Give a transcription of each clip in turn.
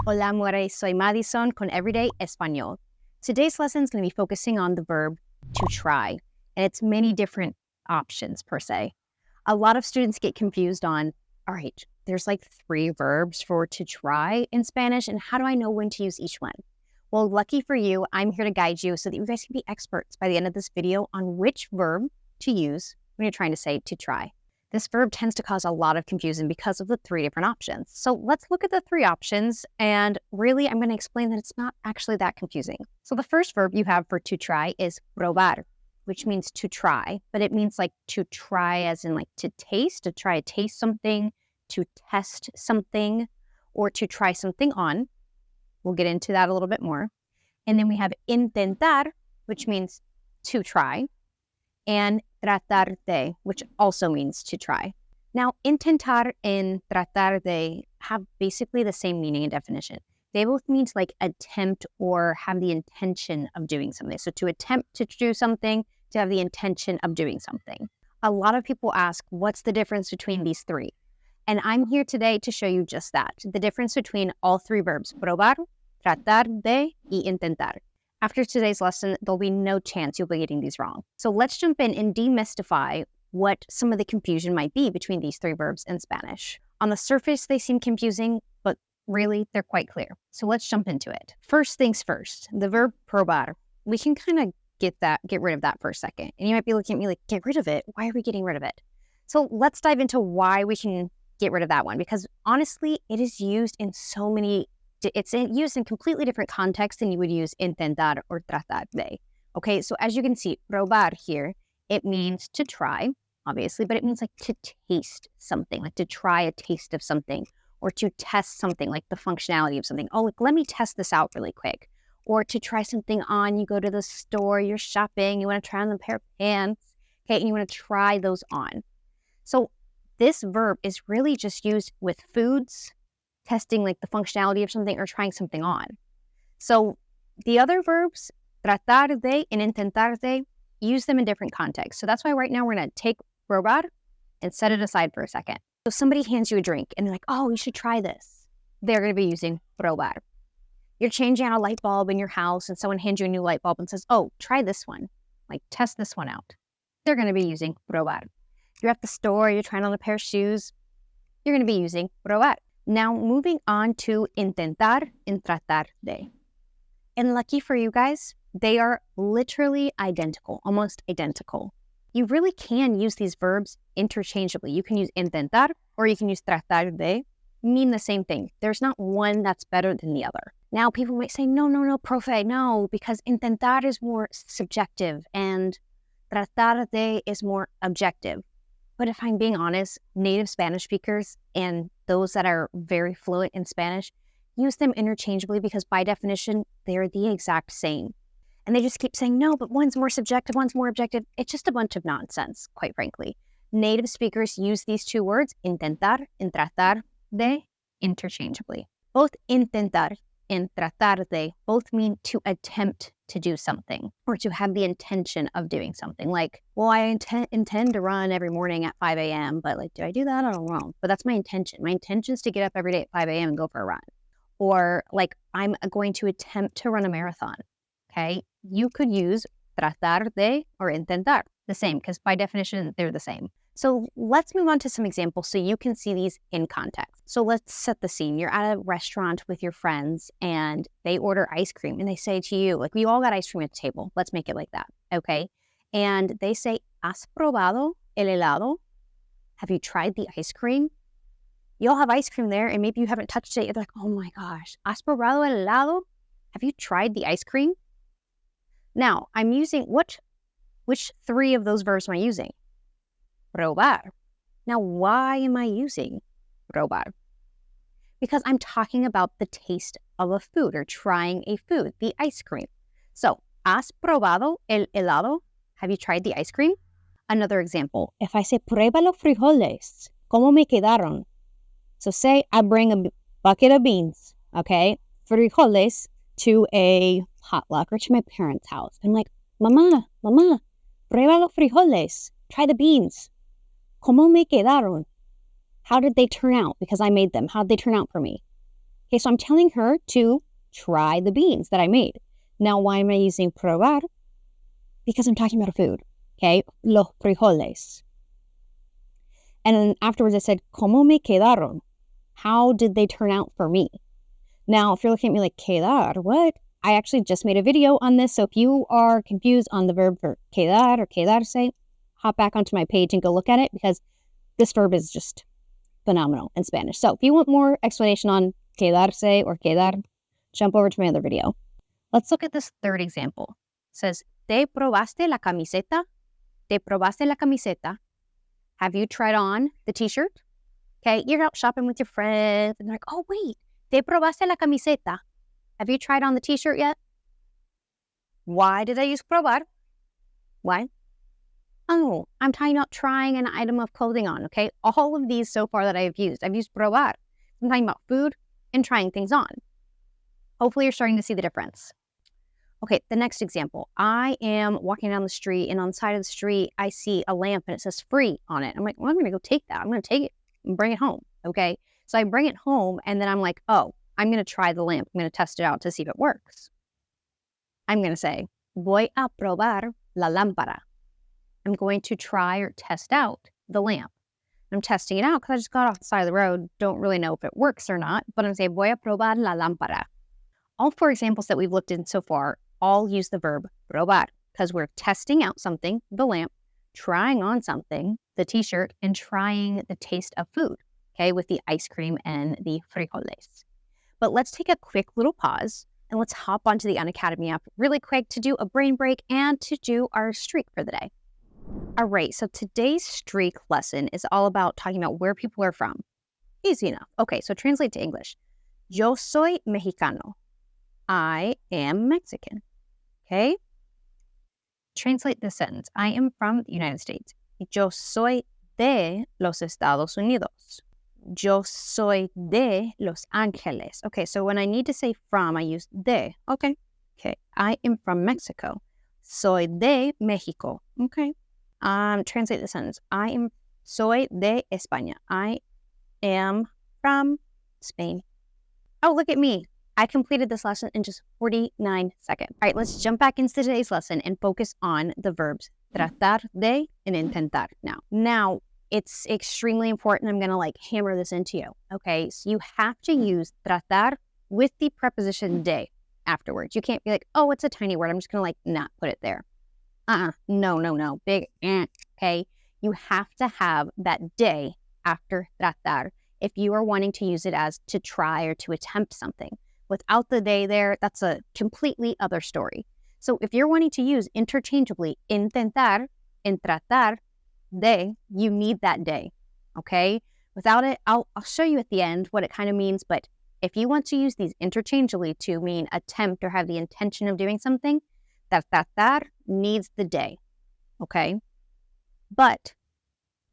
Hola, amores. Soy Madison con Everyday Español. Today's lesson is going to be focusing on the verb to try and its many different options per se. A lot of students get confused on, all right, there's like 3 verbs for to try in Spanish, and how do I know when to use each one? Well, lucky for you, I'm here to guide you so that you guys can be experts by the end of this video on which verb to use when you're trying to say to try. This verb tends to cause a lot of confusion because of the 3 different options. So let's look at the 3 options, and really I'm going to explain that it's not actually that confusing. So the first verb you have for to try is probar, which means to try, but it means like to try as in like to taste, to try to taste something, to test something, or to try something on. We'll get into that a little bit more. And then we have intentar, which means to try, and tratar de, which also means to try. Now, intentar and tratar de have basically the same meaning and definition. They both mean to like attempt or have the intention of doing something. So to attempt to do something, to have the intention of doing something. A lot of people ask, what's the difference between these 3? And I'm here today to show you just that, the difference between all 3 verbs, probar, tratar de, y intentar. After today's lesson, there'll be no chance you'll be getting these wrong. So let's jump in and demystify what some of the confusion might be between these 3 verbs in Spanish. On the surface, they seem confusing, but really, they're quite clear. So let's jump into it. First things first, the verb probar. We can kind of get rid of that for a second. And you might be looking at me like, get rid of it? Why are we getting rid of it? So let's dive into why we can get rid of that one, because honestly, it is used in so many it's used in completely different contexts than you would use intentar or tratar de. Okay, so as you can see, probar here, it means to try, obviously, but it means like to taste something, like to try a taste of something, or to test something, like the functionality of something. Oh, like, let me test this out really quick. Or to try something on, you go to the store, you're shopping, you want to try on a pair of pants, okay, and you want to try those on. So this verb is really just used with foods, testing like the functionality of something, or trying something on. So the other verbs, tratar de and intentar de, use them in different contexts. So that's why right now we're going to take probar and set it aside for a second. So somebody hands you a drink and they're like, oh, you should try this. They're going to be using probar. You're changing out a light bulb in your house and someone hands you a new light bulb and says, oh, try this one. Like, test this one out. They're going to be using probar. You're at the store, you're trying on a pair of shoes. You're going to be using probar. Now, moving on to intentar and tratar de. And lucky for you guys, they are literally identical, almost identical. You really can use these verbs interchangeably. You can use intentar or you can use tratar de, mean the same thing. There's not one that's better than the other. Now, people might say, no, profe, no, because intentar is more subjective and tratar de is more objective. But if I'm being honest, native Spanish speakers and those that are very fluent in Spanish use them interchangeably because by definition, they're the exact same. And they just keep saying, no, but one's more subjective, one's more objective. It's just a bunch of nonsense, quite frankly. Native speakers use these 2 words, intentar and tratar de, interchangeably. Both intentar and tratar de both mean to attempt to do something or to have the intention of doing something. Like, well, I intend to run every morning at 5 a.m., but like, do I do that? I don't know. But that's my intention. My intention is to get up every day at 5 a.m. and go for a run. Or like, I'm going to attempt to run a marathon. Okay. You could use tratar de or intentar, the same, because by definition, they're the same. So let's move on to some examples so you can see these in context. So let's set the scene. You're at a restaurant with your friends and they order ice cream and they say to you, like, we all got ice cream at the table. Let's make it like that, okay? And they say, ¿has probado el helado? Have you tried the ice cream? You all have ice cream there and maybe you haven't touched it. You're like, oh my gosh, ¿has probado el helado? Have you tried the ice cream? Now, I'm using, which 3 of those verbs am I using? Probar. Now, why am I using probar? Because I'm talking about the taste of a food or trying a food, the ice cream. So, ¿has probado el helado? Have you tried the ice cream? Another example, if I say, prueba los frijoles, ¿cómo me quedaron? So say I bring a bucket of beans, okay, frijoles, to a potluck or to my parents' house. I'm like, Mamá, prueba los frijoles. Try the beans. ¿Cómo me quedaron? How did they turn out? Because I made them. How did they turn out for me? Okay, so I'm telling her to try the beans that I made. Now, why am I using probar? Because I'm talking about a food, okay? Los frijoles. And then afterwards I said, ¿Cómo me quedaron? How did they turn out for me? Now, if you're looking at me like, quedar, what? I actually just made a video on this, so if you are confused on the verb for quedar or quedarse, hop back onto my page and go look at it, because this verb is just phenomenal in Spanish. So if you want more explanation on quedarse or quedar, jump over to my other video. Let's look at this third example. It says, ¿Te probaste la camiseta? ¿Te probaste la camiseta? Have you tried on the t-shirt? Okay, you're out shopping with your friends, and they're like, oh, wait, ¿te probaste la camiseta? Have you tried on the t-shirt yet? Why did I use probar? Why? Oh, I'm talking about trying an item of clothing on, okay? All of these so far that I've used probar. I'm talking about food and trying things on. Hopefully you're starting to see the difference. Okay, the next example. I am walking down the street, and on the side of the street, I see a lamp and it says free on it. I'm like, well, I'm going to go take that. I'm going to take it and bring it home, okay? So I bring it home, and then I'm like, oh, I'm going to try the lamp. I'm going to test it out to see if it works. I'm going to say, voy a probar la lámpara. I'm going to try or test out the lamp. I'm testing it out because I just got off the side of the road. Don't really know if it works or not, but I'm going to say, voy a probar la lámpara. All four examples that we've looked at so far all use the verb probar because we're testing out something, the lamp, trying on something, the t-shirt, and trying the taste of food, okay, with the ice cream and the frijoles. But let's take a quick little pause and let's hop onto the Unacademy app really quick to do a brain break and to do our streak for the day. All right, so today's streak lesson is all about talking about where people are from. Easy enough. Okay, so translate to English. Yo soy mexicano. I am Mexican. Okay? Translate this sentence. I am from the United States. Yo soy de los Estados Unidos. Yo soy de Los Angeles. Okay, so when I need to say from, I use de. Okay. Okay. I am from Mexico. Soy de México. Okay. Translate the sentence. Soy de España. I am from Spain. Oh, look at me. I completed this lesson in just 49 seconds. All right, let's jump back into today's lesson and focus on the verbs tratar de and intentar now. It's extremely important. I'm going to hammer this into you. Okay, so you have to use tratar with the preposition de afterwards. You can't be like, oh, it's a tiny word. I'm just going to not put it there. No. Big, okay. You have to have that de after tratar if you are wanting to use it as to try or to attempt something. Without the de there, that's a completely other story. So if you're wanting to use interchangeably intentar and tratar de, you need that de, okay? Without it, I'll show you at the end what it kind of means, but if you want to use these interchangeably to mean attempt or have the intention of doing something, tratar needs the de, okay? But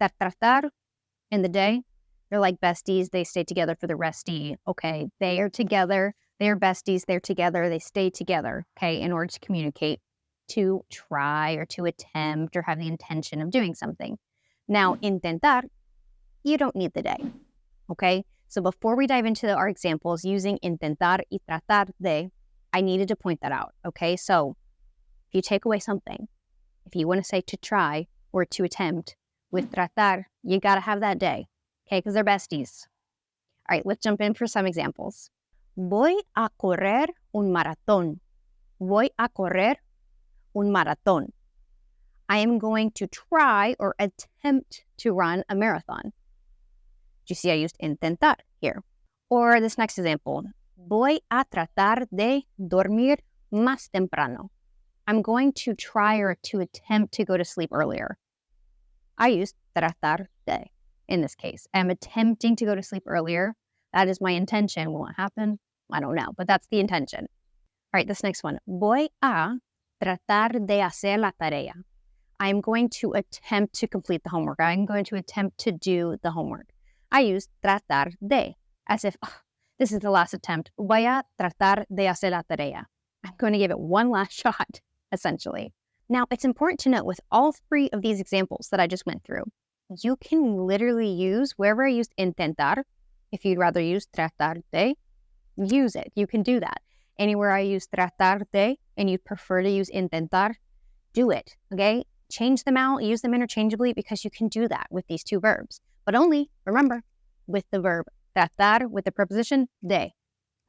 tratar and the de, they're like besties. They stay together for the resty, okay? They are together. They are besties. They're together. They stay together, okay, in order to communicate, to try or to attempt or have the intention of doing something. Now, intentar, you don't need the de, okay? So before we dive into our examples using intentar y tratar de, I needed to point that out, okay? So if you take away something, if you want to say to try or to attempt with tratar, you got to have that de, okay? Because they're besties. All right, let's jump in for some examples. Voy a correr un maratón. Voy a correr un maratón. I am going to try or attempt to run a marathon. Do you see I used intentar here? Or this next example. Voy a tratar de dormir más temprano. I'm going to try or to attempt to go to sleep earlier. I used tratar de in this case. I'm attempting to go to sleep earlier. That is my intention. Will it happen? I don't know, but that's the intention. All right, this next one. Voy a tratar de hacer la tarea. I'm going to attempt to complete the homework. I'm going to attempt to do the homework. I use tratar de, as if this is the last attempt. Voy a tratar de hacer la tarea. I'm going to give it one last shot, essentially. Now, it's important to note with all three of these examples that I just went through, you can literally use wherever I used intentar, if you'd rather use tratar de, use it. You can do that. Anywhere I use tratar de and you prefer to use intentar, do it, okay? Change them out, use them interchangeably because you can do that with these two verbs. But only, remember, with the verb tratar with the preposition de,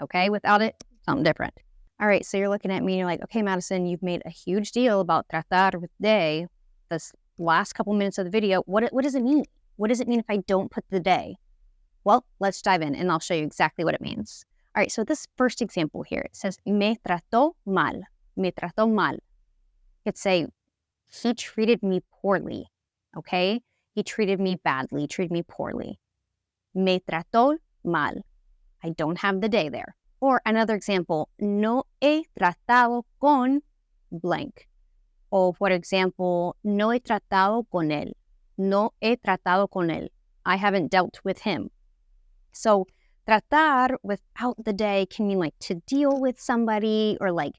okay? Without it, something different. All right, so you're looking at me and you're like, okay, Madison, you've made a huge deal about tratar with de this last couple minutes of the video. What does it mean? What does it mean if I don't put the de? Well, let's dive in and I'll show you exactly what it means. All right, so this first example here, it says, me trató mal. Me trató mal. You could say, he treated me poorly, okay? He treated me badly, treated me poorly. Me trató mal. I don't have the de there. Or another example, no he tratado con blank. Or for example, no he tratado con él. No he tratado con él. I haven't dealt with him. So tratar without the de can mean like to deal with somebody or like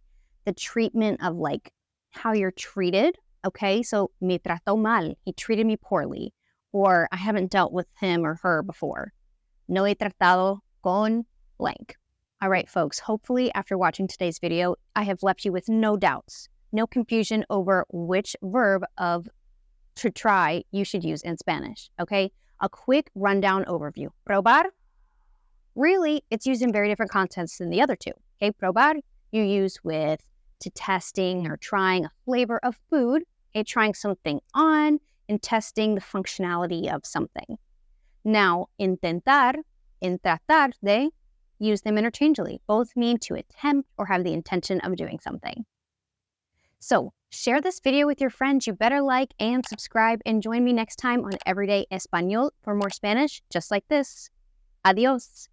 the treatment of like how you're treated. Okay, so me trató mal. He treated me poorly. Or I haven't dealt with him or her before. No he tratado con blank. All right, folks, hopefully after watching today's video, I have left you with no doubts, no confusion over which verb of to try you should use in Spanish, okay? A quick rundown overview. Probar, really, it's used in very different contexts than the other two, okay? Probar, you use with to testing or trying a flavor of food, okay? Trying something on and testing the functionality of something. Now, intentar, en tratar de, use them interchangeably. Both mean to attempt or have the intention of doing something. So, share this video with your friends. You better like and subscribe and join me next time on Everyday Español for more Spanish just like this. Adios.